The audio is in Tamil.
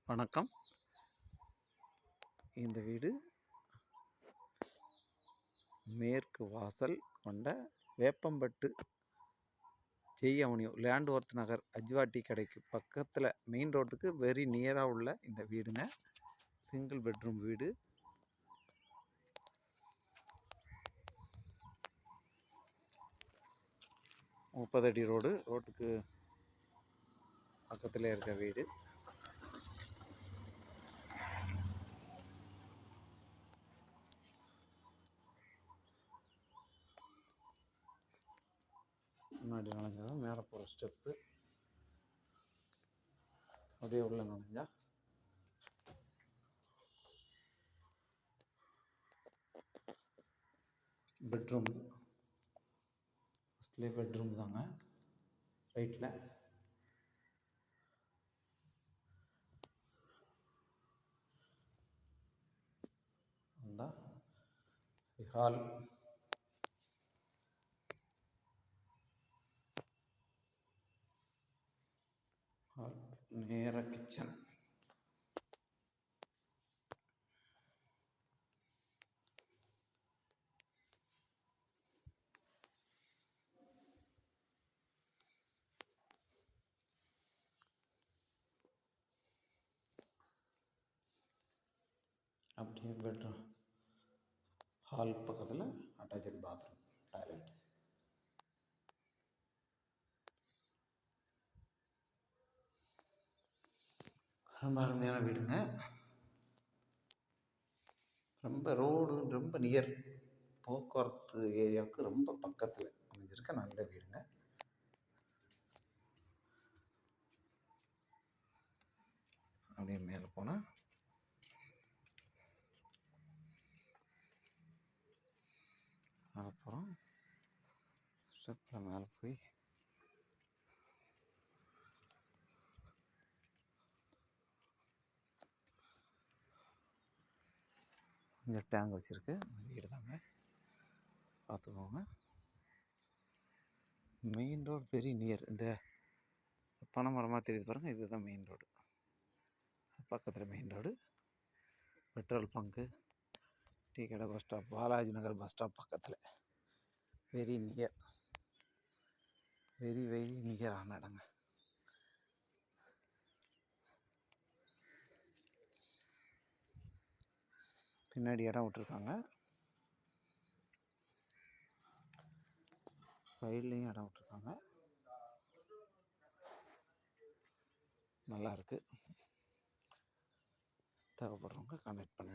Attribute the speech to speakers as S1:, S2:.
S1: வணக்கம். இந்த வீடு மேற்கு வாசல் கொண்ட வேப்பம்பட்டு ஜெய் லேண்ட் ஒர்த் நகர் அஜ்வாட்டி கடைக்கு பக்கத்தில் மெயின் ரோட்டுக்கு வெரி நியராக உள்ள இந்த வீடுங்க. சிங்கிள் பெட்ரூம் வீடு. முப்பது அடி ரோட்டுக்கு பக்கத்தில் இருக்க வீடு. முன்னாடி நுழைஞ்சதான் மேலே போகிற ஸ்டெப்பு. அப்படியே உள்ள நுழைஞ்சா பெட்ரூம். ஃபஸ்ட்லேயே பெட்ரூம் தாங்க. ரைட்டில் வந்தால் ஹால். நேர கிச்சன். அப்படியே பெட்ரூம். ஹால் பக்கத்தில் அட்டாச்சு பாத்ரூம், டாய்லெட். ரொம்ப அருமையான வீடுங்க. ரொம்ப நியர் போக்குவரத்து ஏரியாவுக்கு ரொம்ப பக்கத்தில் அமைஞ்சிருக்க நல்ல வீடுங்க. அப்படியே மேலே போனால் அப்புறம் ஸ்டெப்பில் மேலே போய் இந்த டேங்க் வச்சுருக்கு வீடு தாங்க. பார்த்துக்கோங்க. Main road very near. இந்த பனை மரமாக தெரியுது பாருங்கள், இதுதான் மெயின் ரோடு. பக்கத்தில் main road, petrol bunk, tea கடை, பஸ் ஸ்டாப், பாலாஜி நகர் பஸ் ஸ்டாப் பக்கத்தில் வெரி நியர். வெரி நியரான இடங்க. பின்னாடி இடம் விட்டுருக்காங்க, சைட்லேயும் இடம் விட்டுருக்காங்க. நல்லாயிருக்கு. தேவைப்படுறவங்க கான்டாக்ட் பண்ணுங்கள்.